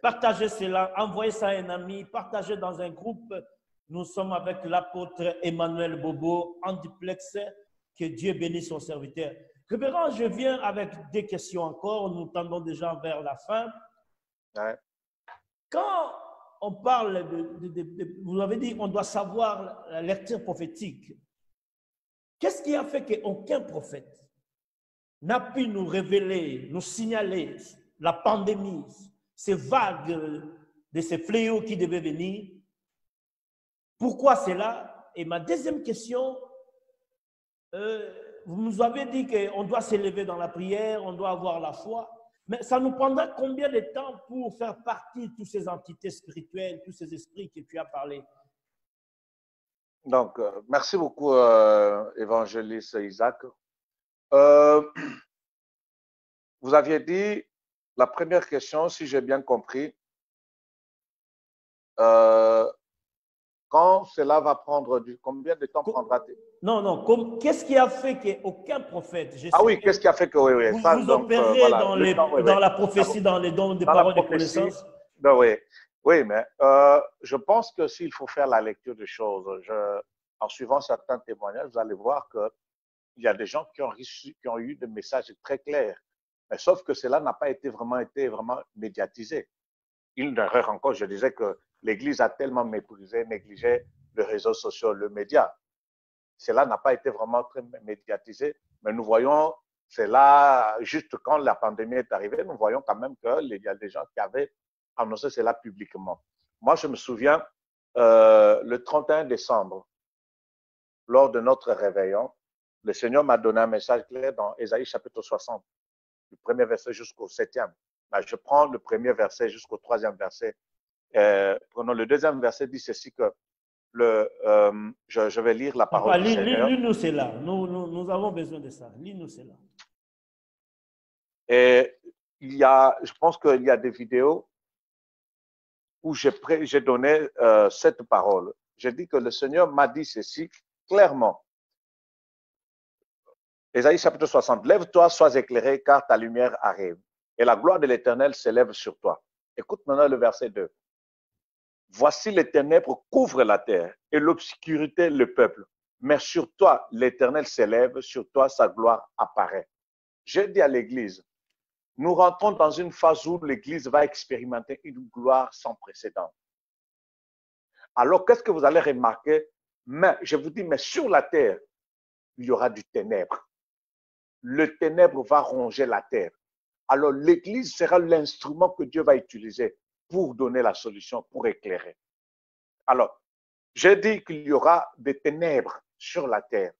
Partagez cela, envoyez ça à un ami, partagez dans un groupe. Nous sommes avec l'apôtre Emmanuel Bobo en duplex. Que Dieu bénisse son serviteur. Révérend, je viens avec des questions encore. Nous tendons déjà vers la fin. Ouais. Quand on parle vous avez dit on doit savoir la lecture prophétique. Qu'est-ce qui a fait qu'aucun prophète n'a pu nous révéler, nous signaler la pandémie, ces vagues de ces fléaux qui devaient venir? Pourquoi c'est là? Et ma deuxième question, vous nous avez dit qu'on doit s'élever dans la prière, on doit avoir la foi, mais ça nous prendra combien de temps pour faire partie de toutes ces entités spirituelles, tous ces esprits que tu as parlé? Donc, merci beaucoup, évangéliste Isaac. Vous aviez dit, la première question, si j'ai bien compris, quand cela va prendre combien de temps prendra-t-il? Non, qu'est-ce qui a fait qu'aucun prophète... Oui, qu'est-ce qui a fait que... Oui, vous opérez voilà, dans la prophétie, dans les dons de paroles de connaissance. Oui, mais je pense que s'il faut faire la lecture des choses, en suivant certains témoignages, vous allez voir qu'il y a des gens qui ont eu des messages très clairs. Mais sauf que cela n'a pas été vraiment médiatisé. Une erreur encore, je disais que l'Église a tellement méprisé, négligé les réseaux sociaux, le média. Cela n'a pas été vraiment très médiatisé, mais nous voyons cela, juste quand la pandémie est arrivée, nous voyons quand même qu'il y a des gens qui avaient annoncé cela publiquement. Moi, je me souviens, le 31 décembre, lors de notre réveillon, le Seigneur m'a donné un message clair dans Ésaïe chapitre 60, du premier verset jusqu'au 7e. Je prends le premier verset jusqu'au 3e verset. Prenons le deuxième verset, dit ceci que je vais lire la parole du Seigneur. Lis-nous cela. Nous avons besoin de ça. Lis-nous cela. Et je pense qu'il y a des vidéos où j'ai donné cette parole. J'ai dit que le Seigneur m'a dit ceci clairement. Ésaïe chapitre 60. Lève-toi, sois éclairé, car ta lumière arrive. Et la gloire de l'Éternel s'élève sur toi. Écoute maintenant le verset 2. Voici les ténèbres couvrent la terre et l'obscurité le peuple. Mais sur toi, l'Éternel s'élève, sur toi, sa gloire apparaît. J'ai dit à l'Église, nous rentrons dans une phase où l'Église va expérimenter une gloire sans précédent. Alors, qu'est-ce que vous allez remarquer? Mais je vous dis, mais sur la terre, il y aura du ténèbre. Le ténèbre va ronger la terre. Alors, l'Église sera l'instrument que Dieu va utiliser pour donner la solution, pour éclairer. Alors, j'ai dit qu'il y aura des ténèbres sur la terre.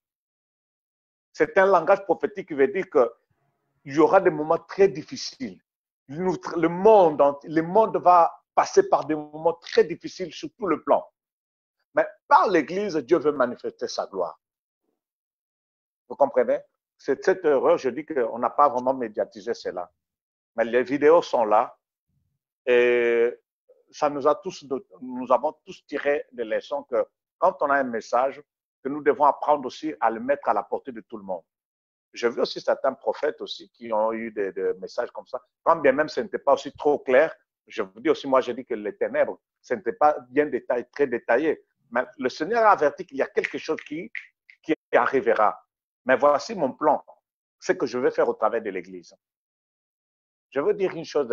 C'est un langage prophétique qui veut dire qu'il y aura des moments très difficiles. Le monde va passer par des moments très difficiles sur tout le plan. Mais par l'Église, Dieu veut manifester sa gloire. Vous comprenez? C'est cette erreur, je dis qu'on n'a pas vraiment médiatisé cela. Mais les vidéos sont là et ça nous avons tous tiré des leçons que quand on a un message, que nous devons apprendre aussi à le mettre à la portée de tout le monde. j'ai vu aussi certains prophètes aussi qui ont eu des messages comme ça. Quand bien même ce n'était pas aussi trop clair, je vous dis aussi, moi j'ai dit que les ténèbres, ce n'était pas bien détaillé, très détaillé. Mais le Seigneur a averti qu'il y a quelque chose qui arrivera. Mais voici mon plan, ce que je vais faire au travers de l'Église. Je veux dire une chose,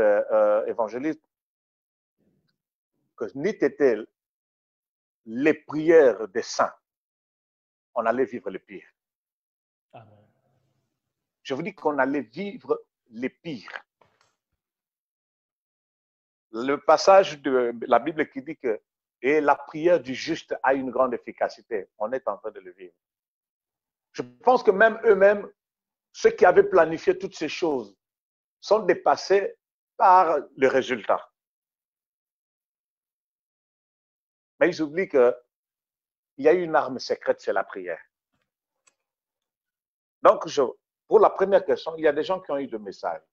évangéliste, que n'était les prières des saints, on allait vivre le pire. Amen. Je vous dis qu'on allait vivre les pires. Le passage de la Bible qui dit que et la prière du juste a une grande efficacité, on est en train de le vivre. Je pense que même eux-mêmes, ceux qui avaient planifié toutes ces choses, sont dépassés par le résultat. Mais ils oublient qu'il y a une arme secrète, c'est la prière. Donc, pour la première question, il y a des gens qui ont eu des messages,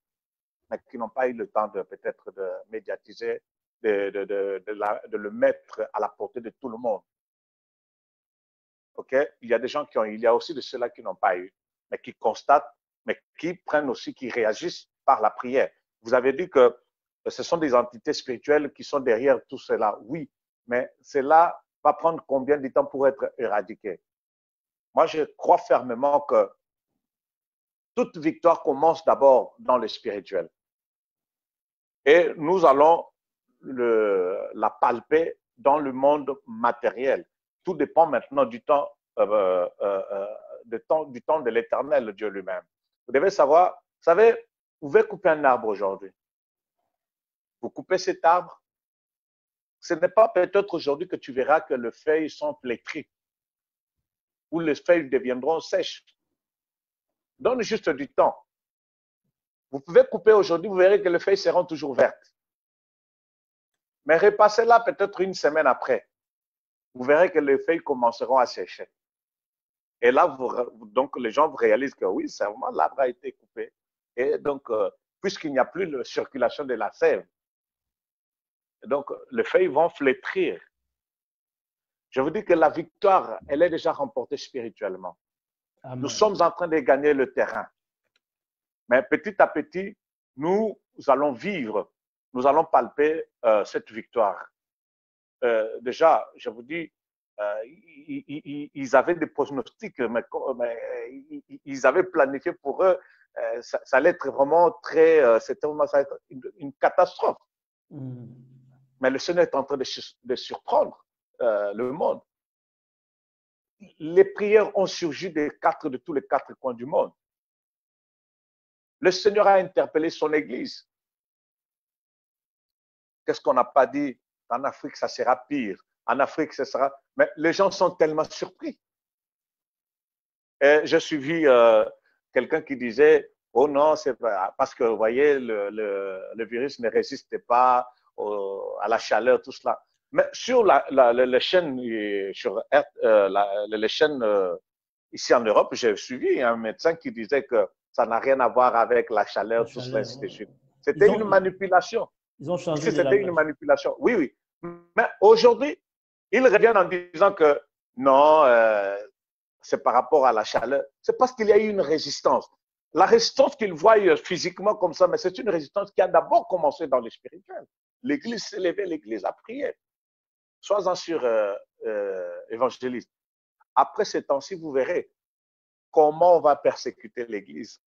mais qui n'ont pas eu le temps de peut-être de médiatiser, de le mettre à la portée de tout le monde. Ok, il y a des gens qui ont eu, il y a aussi de ceux-là qui n'ont pas eu, mais qui constatent, mais qui prennent aussi, qui réagissent par la prière. Vous avez dit que ce sont des entités spirituelles qui sont derrière tout cela. Oui, mais cela va prendre combien de temps pour être éradiqué? Moi, je crois fermement que toute victoire commence d'abord dans le spirituel. Et nous allons la palper dans le monde matériel. Tout dépend maintenant du temps de l'Éternel, Dieu lui-même. Vous devez savoir, vous savez, vous pouvez couper un arbre aujourd'hui. Vous coupez cet arbre, ce n'est pas peut-être aujourd'hui que tu verras que les feuilles sont flétries ou les feuilles deviendront sèches. Donne juste du temps. Vous pouvez couper aujourd'hui, vous verrez que les feuilles seront toujours vertes. Mais repassez-là peut-être une semaine après. Vous verrez que les feuilles commenceront à sécher. Et là, donc les gens réalisent que oui, c'est vraiment l'arbre a été coupé. Et donc, puisqu'il n'y a plus de circulation de la sève, donc les feuilles vont flétrir. Je vous dis que la victoire, elle est déjà remportée spirituellement. Amen. Nous sommes en train de gagner le terrain. Mais petit à petit, nous allons vivre, nous allons palper cette victoire. Déjà, je vous dis, ils avaient des pronostics, mais ils avaient planifié pour eux, ça allait être vraiment c'était vraiment ça allait être une catastrophe. Mais le Seigneur est en train de surprendre le monde. Les prières ont surgi de tous les quatre coins du monde. Le Seigneur a interpellé son Église. Qu'est-ce qu'on n'a pas dit? En Afrique, ça sera pire. En Afrique, ce sera... Mais les gens sont tellement surpris. Et j'ai suivi quelqu'un qui disait, oh non, c'est parce que, vous voyez, le virus ne résiste pas à la chaleur, tout cela. Mais sur les chaînes, les chaînes ici en Europe, j'ai suivi un médecin qui disait que ça n'a rien à voir avec la chaleur, tout cela, ainsi de suite. C'était une manipulation. Ils ont changé C'était une manipulation. Oui, oui. Mais aujourd'hui, ils reviennent en disant que non, c'est par rapport à la chaleur. C'est parce qu'il y a eu une résistance. La résistance qu'ils voient physiquement comme ça, mais c'est une résistance qui a d'abord commencé dans le spirituel. L'Église s'est levée, l'Église a prié. Sois-en sûr, évangéliste. Après ces temps-ci, vous verrez comment on va persécuter l'Église.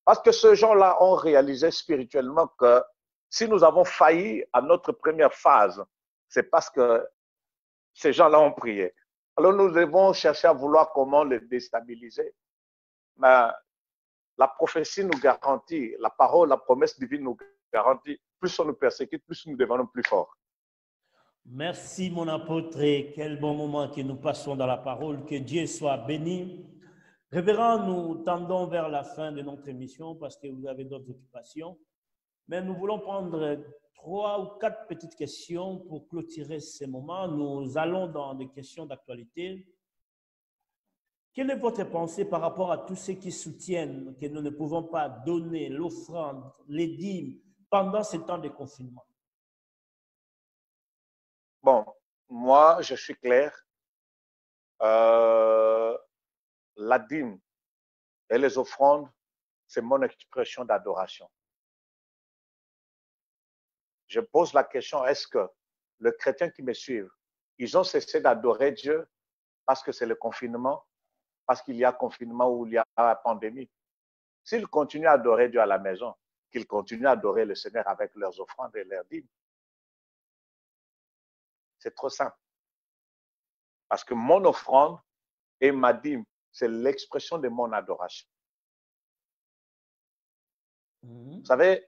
Parce que ces gens-là ont réalisé spirituellement que si nous avons failli à notre première phase, c'est parce que ces gens-là ont prié. Alors nous devons chercher à vouloir comment les déstabiliser. Mais la prophétie nous garantit, la parole, la promesse divine nous garantit, plus on nous persécute, plus nous devenons plus forts. Merci mon apôtre et quel bon moment que nous passons dans la parole. Que Dieu soit béni. Révérend, nous tendons vers la fin de notre émission parce que vous avez d'autres occupations. Mais nous voulons prendre 3 ou 4 petites questions pour clôturer ces moments. Nous allons dans des questions d'actualité. Quelle est votre pensée par rapport à tous ceux qui soutiennent que nous ne pouvons pas donner l'offrande, les dîmes pendant ce temps de confinement? Bon, moi, je suis clair. La dîme Et les offrandes, c'est mon expression d'adoration. Je pose la question, est-ce que les chrétiens qui me suivent, ils ont cessé d'adorer Dieu parce que c'est le confinement, parce qu'il y a confinement ou il y a la pandémie? S'ils continuent à adorer Dieu à la maison, qu'ils continuent à adorer le Seigneur avec leurs offrandes et leurs dîmes. C'est trop simple. Parce que mon offrande et ma dîme, c'est l'expression de mon adoration. Vous savez,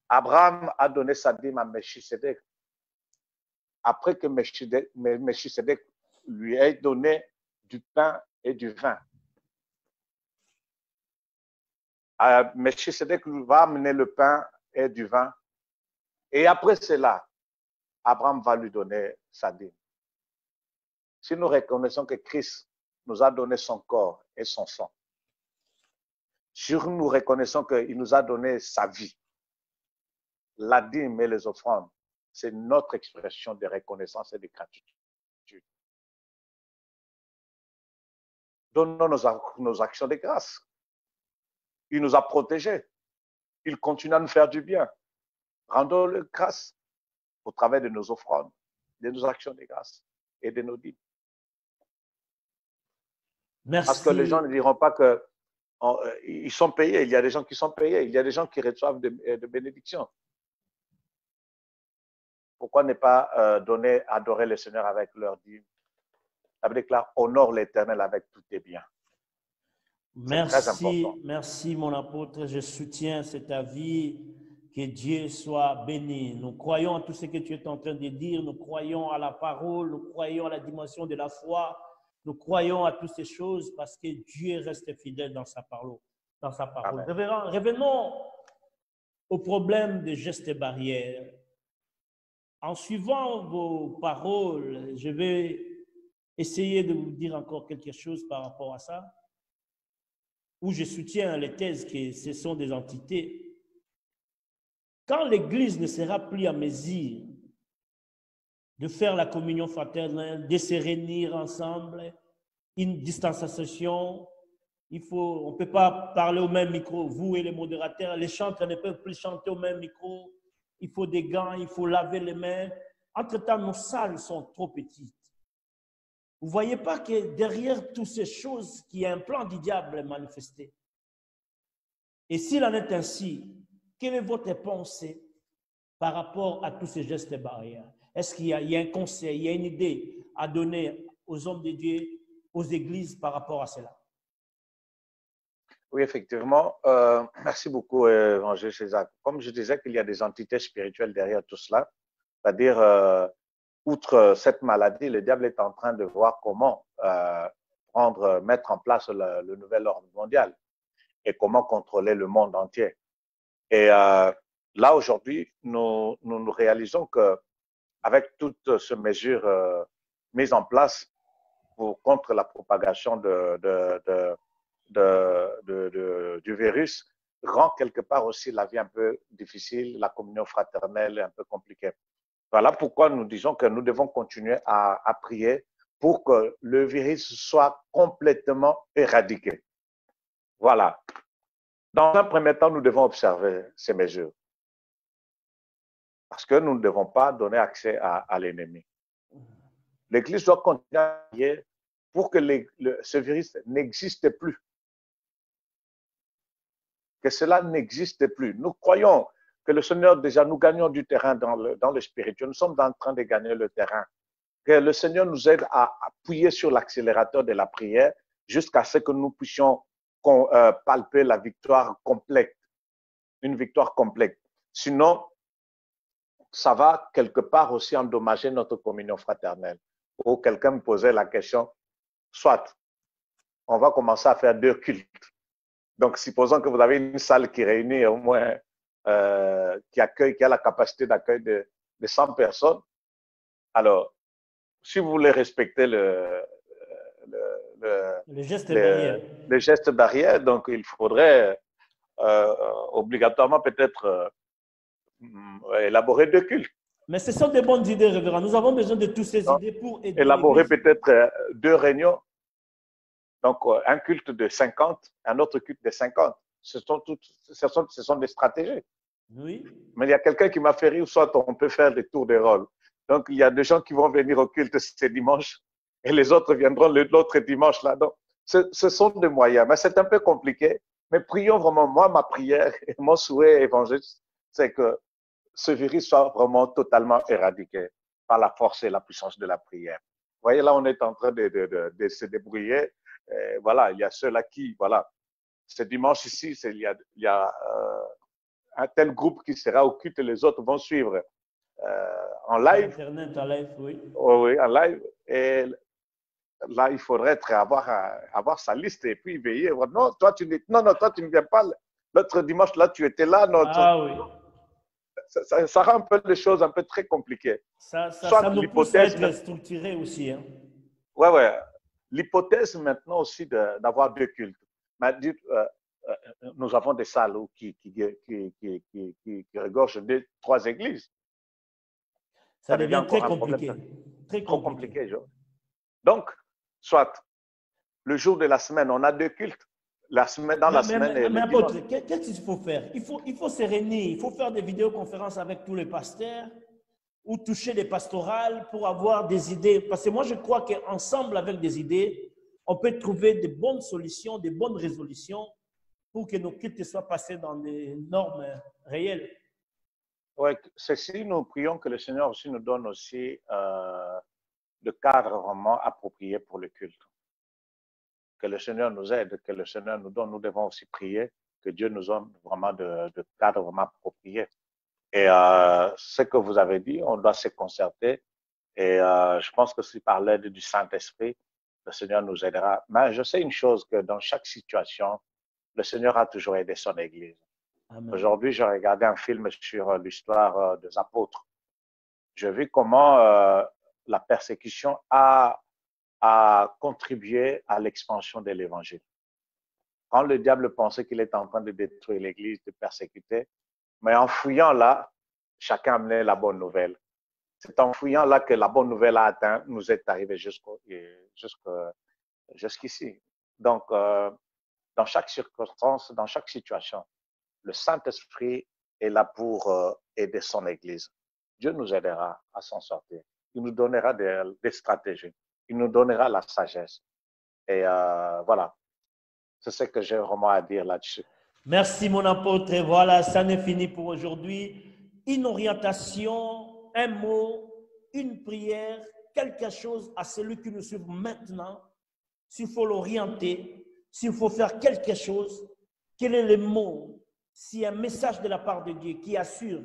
Abraham a donné sa dîme à Melchisedec. Après que Melchisedec lui ait donné du pain et du vin. Melchisedec va amener le pain et du vin. Et après cela, Abraham va lui donner sa dîme. Si nous reconnaissons que Christ nous a donné son corps et son sang, si nous reconnaissons qu'il nous a donné sa vie, la dîme et les offrandes, c'est notre expression de reconnaissance et de gratitude. Donnons nos actions de grâce. Il nous a protégés. Il continue à nous faire du bien. Rendons-le grâce au travers de nos offrandes, de nos actions de grâce et de nos dîmes. Merci. Parce que les gens ne diront pas qu'ils sont payés. Il y a des gens qui sont payés. Il y a des gens qui reçoivent de bénédictions. Pourquoi ne pas adorer le Seigneur avec leur dîme? Ça veut dire que là, honore l'Éternel avec tous tes biens. Merci, merci mon apôtre. Je soutiens cet avis. Que Dieu soit béni. Nous croyons à tout ce que tu es en train de dire. Nous croyons à la parole. Nous croyons à la dimension de la foi. Nous croyons à toutes ces choses parce que Dieu reste fidèle dans sa parole. Revenons au problème des gestes barrières. En suivant vos paroles, je vais essayer de vous dire encore quelque chose par rapport à ça, où je soutiens les thèses que ce sont des entités. Quand l'Église ne sera plus à mesure de faire la communion fraternelle, de se réunir ensemble, une distanciation, on ne peut pas parler au même micro, vous et les modérateurs, les chanteurs ne peuvent plus chanter au même micro, il faut des gants, il faut laver les mains. Entre-temps, nos salles sont trop petites. Vous ne voyez pas que derrière toutes ces choses, qu'il y a un plan du diable manifesté. Et s'il en est ainsi, quelle est votre pensée par rapport à tous ces gestes barrières? Est-ce qu'il y a un conseil, il y a une idée à donner aux hommes de Dieu, aux églises par rapport à cela? Oui, effectivement. Merci beaucoup, Évangile César. Comme je disais qu'il y a des entités spirituelles derrière tout cela, c'est-à-dire, outre cette maladie, le diable est en train de voir comment mettre en place le nouvel ordre mondial et comment contrôler le monde entier. Et là, aujourd'hui, nous réalisons qu'avec toutes ces mesures mises en place contre la propagation du virus, rend quelque part aussi la vie un peu difficile, la communion fraternelle un peu compliquée. Voilà pourquoi nous disons que nous devons continuer à prier pour que le virus soit complètement éradiqué. Voilà. Dans un premier temps, nous devons observer ces mesures. Parce que nous ne devons pas donner accès à l'ennemi. L'Église doit continuer à prier pour que ce virus n'existe plus. Que cela n'existe plus. Nous croyons que le Seigneur, déjà, nous gagnons du terrain dans le spirituel. Nous sommes en train de gagner le terrain. Que le Seigneur nous aide à appuyer sur l'accélérateur de la prière jusqu'à ce que nous puissions palper la victoire complète. Une victoire complète. Sinon, ça va quelque part aussi endommager notre communion fraternelle. Ou quelqu'un me posait la question, soit on va commencer à faire 2 cultes. Donc, supposons que vous avez une salle qui réunit au moins, qui a la capacité d'accueil de 100 personnes. Alors, si vous voulez respecter le geste barrière, donc il faudrait obligatoirement peut-être élaborer 2 cultes. Mais ce sont des bonnes idées, révérend. Nous avons besoin de toutes ces idées pour aider. Élaborer peut-être 2 réunions. Donc, un culte de 50, un autre culte de 50. Ce sont des stratégies. Oui. Mais il y a quelqu'un qui m'a fait rire, soit on peut faire des tours de rôle. Donc, il y a des gens qui vont venir au culte ce dimanche et les autres viendront l'autre dimanche là. Donc, ce sont des moyens, mais c'est un peu compliqué. Mais prions vraiment, moi, ma prière et mon souhait évangéliste, c'est que ce virus soit vraiment totalement éradiqué par la force et la puissance de la prière. Vous voyez, là, on est en train de se débrouiller. Et voilà, il y a ceux-là qui, voilà, ce dimanche ici, il y a un tel groupe qui sera au culte et les autres vont suivre en live. Internet en live, oui. Oh, oui, en live. Et là, il faudrait avoir sa liste et puis veiller. Non, toi, tu ne viens pas. L'autre dimanche, là, tu étais là. Ah oui. Ça rend un peu les choses un peu très compliquées. Ça nous pousse à être structurés aussi. Hein. Ouais. L'hypothèse maintenant aussi d'avoir deux cultes. Nous avons des salles qui regorgent de 3 églises. Ça devient très compliqué. Très trop compliqué. Donc, soit le jour de la semaine, on a 2 cultes. La semaine et mais le dimanche. qu'est-ce qu'il faut faire? Il faut se réunir, il faut faire des vidéoconférences avec tous les pasteurs ou toucher les pastorales pour avoir des idées. Parce que moi, je crois qu'ensemble, avec des idées, on peut trouver de bonnes solutions, de bonnes résolutions pour que nos cultes soient passés dans des normes réelles. Oui, ceci, nous prions que le Seigneur aussi nous donne aussi le cadre vraiment approprié pour le culte. Que le Seigneur nous aide, que le Seigneur nous donne. Nous devons aussi prier que Dieu nous donne vraiment de cadre vraiment approprié. Et ce que vous avez dit, on doit se concerter. Et je pense que si par l'aide du Saint-Esprit, le Seigneur nous aidera. Mais je sais une chose, que dans chaque situation, le Seigneur a toujours aidé son Église. Aujourd'hui, j'ai regardé un film sur l'histoire des apôtres. J'ai vu comment la persécution a contribué à l'expansion de l'Évangile. Quand le diable pensait qu'il était en train de détruire l'Église, de persécuter, mais en fouillant là, chacun amenait la bonne nouvelle. C'est en fouillant là que la bonne nouvelle a atteint, nous est arrivé jusqu'ici. Donc, dans chaque circonstance, dans chaque situation, le Saint-Esprit est là pour aider son Église. Dieu nous aidera à s'en sortir. Il nous donnera des stratégies. Il nous donnera la sagesse. Et voilà, c'est ce que j'ai vraiment à dire là-dessus. Merci mon apôtre. Et voilà, ça n'est fini pour aujourd'hui. Une orientation, un mot, une prière, quelque chose à celui qui nous suit maintenant. S'il faut l'orienter, s'il faut faire quelque chose, quel est le mot? S'il y a un message de la part de Dieu qui assure,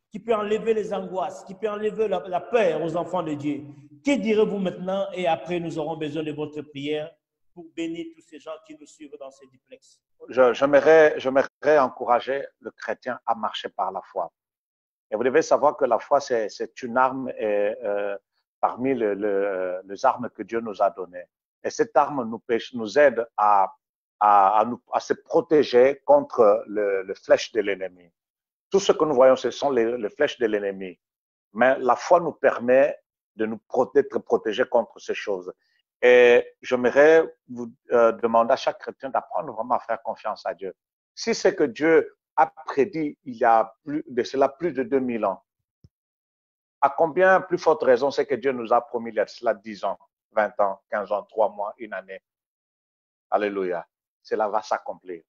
qui peut enlever les angoisses, qui peut enlever la peur aux enfants de Dieu, que direz-vous maintenant? Et après, nous aurons besoin de votre prière pour bénir tous ces gens qui nous suivent dans ces duplexes. J'aimerais encourager le chrétien à marcher par la foi. Et vous devez savoir que la foi, c'est une arme parmi les armes que Dieu nous a données. Et cette arme nous aide à se protéger contre le flèche de l'ennemi. Tout ce que nous voyons, ce sont les flèches de l'ennemi. Mais la foi nous permet d'être protégés contre ces choses. Et j'aimerais vous demander à chaque chrétien d'apprendre vraiment à faire confiance à Dieu. Si c'est que Dieu a prédit il y a plus de 2000 ans, à combien plus forte raison c'est que Dieu nous a promis il y a cela 10 ans, 20 ans, 15 ans, 3 mois, une année. Alléluia. Cela va s'accomplir.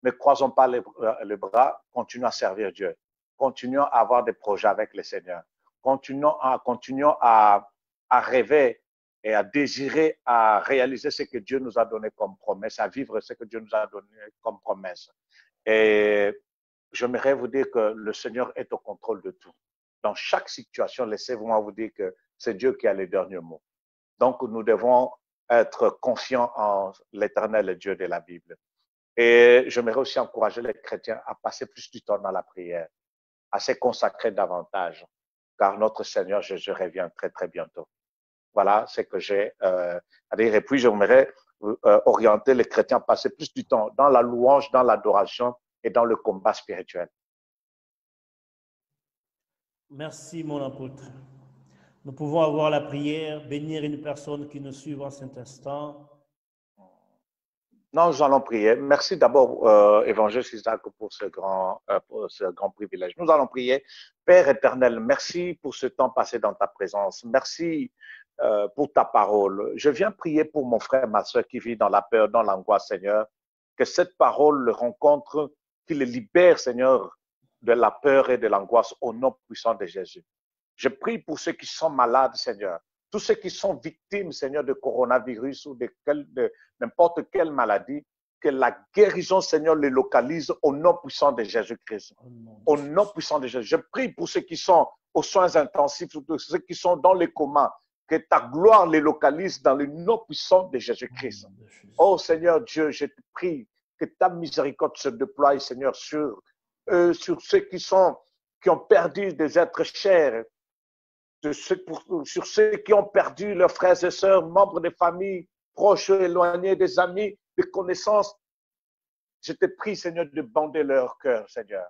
Ne croisons pas les bras, continuons à servir Dieu. Continuons à avoir des projets avec le Seigneur. Continuons à rêver et à désirer, à réaliser ce que Dieu nous a donné comme promesse, à vivre ce que Dieu nous a donné comme promesse. Et j'aimerais vous dire que le Seigneur est au contrôle de tout. Dans chaque situation, laissez-moi vous dire que c'est Dieu qui a les derniers mots. Donc, nous devons être confiants en l'Éternel Dieu de la Bible. Et j'aimerais aussi encourager les chrétiens à passer plus du temps dans la prière, à se consacrer davantage, car notre Seigneur Jésus revient très, très bientôt. Voilà ce que j'ai à dire. Et puis, j'aimerais orienter les chrétiens à passer plus du temps dans la louange, dans l'adoration et dans le combat spirituel. Merci, mon apôtre. Nous pouvons avoir la prière, bénir une personne qui nous suit en cet instant. Non, nous allons prier. Merci d'abord, Évangile Isaac, pour ce grand privilège. Nous allons prier. Père éternel, merci pour ce temps passé dans ta présence. Merci pour ta parole. Je viens prier pour mon frère, ma soeur qui vit dans la peur, dans l'angoisse, Seigneur. Que cette parole le rencontre, qu'il le libère, Seigneur, de la peur et de l'angoisse au nom puissant de Jésus. Je prie pour ceux qui sont malades, Seigneur. Tous ceux qui sont victimes, Seigneur, de coronavirus ou de n'importe quelle maladie, que la guérison, Seigneur, les localise au nom puissant de Jésus-Christ. Au nom puissant de Jésus. Je prie pour ceux qui sont aux soins intensifs, ceux qui sont dans les comas, que ta gloire les localise dans le nom puissant de Jésus-Christ. Oh Seigneur Dieu, je te prie que ta miséricorde se déploie, Seigneur, sur ceux qui ont perdu des êtres chers, sur ceux qui ont perdu leurs frères et sœurs, membres des familles, proches, éloignés, des amis, des connaissances. Je te prie, Seigneur, de bander leur cœur, Seigneur.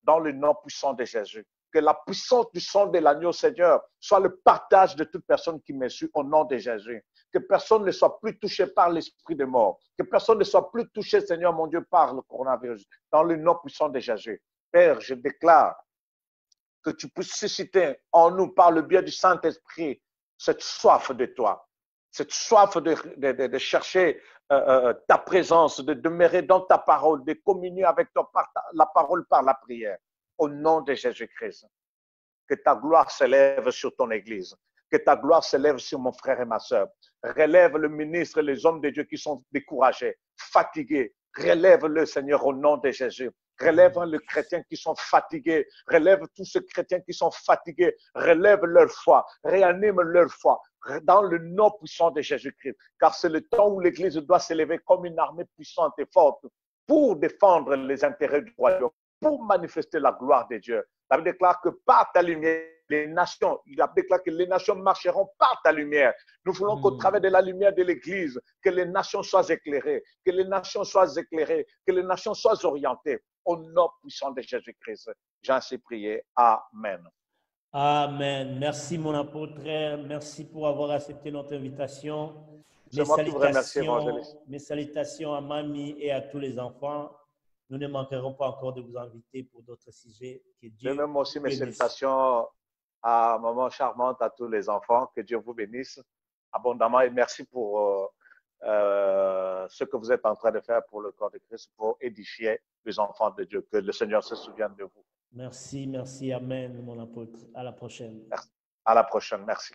Dans le nom puissant de Jésus. Que la puissance du sang de l'agneau, Seigneur, soit le partage de toute personne qui me suit au nom de Jésus. Que personne ne soit plus touché par l'esprit de mort. Que personne ne soit plus touché, Seigneur mon Dieu, par le coronavirus. Dans le nom puissant de Jésus. Père, je déclare que tu puisses susciter en nous, par le biais du Saint-Esprit, cette soif de toi, cette soif de chercher ta présence, de demeurer dans ta parole, de communier avec toi par la parole, par la prière. Au nom de Jésus-Christ, que ta gloire s'élève sur ton Église, que ta gloire s'élève sur mon frère et ma soeur. Relève le ministre et les hommes de Dieu qui sont découragés, fatigués. Relève-le, Seigneur, au nom de Jésus. Relève les chrétiens qui sont fatigués. Relève tous ces chrétiens qui sont fatigués. Relève leur foi. Réanime leur foi dans le nom puissant de Jésus-Christ. Car c'est le temps où l'Église doit s'élever comme une armée puissante et forte pour défendre les intérêts du royaume, pour manifester la gloire de Dieu. La Bible déclare que par ta lumière, les nations, il a déclaré que les nations marcheront par ta lumière. Nous voulons qu'au travers de la lumière de l'Église, que les nations soient éclairées, que les nations soient éclairées, que les nations soient orientées. Au nom puissant de Jésus-Christ, j'ai ainsi prié. Amen. Amen. Merci mon apôtre. Merci pour avoir accepté notre invitation. C'est moi qui vous remercie, évangéliste. Mes salutations à Mamie et à tous les enfants. Nous ne manquerons pas encore de vous inviter pour d'autres sujets. Que Dieu de même aussi mes bénisse. salutations à maman charmante, à tous les enfants. Que Dieu vous bénisse abondamment et merci pour ce que vous êtes en train de faire pour le corps de Christ, pour édifier les enfants de Dieu. Que le Seigneur se souvienne de vous. Merci, merci, amen, mon apôtre. À la prochaine. Merci. À la prochaine, merci.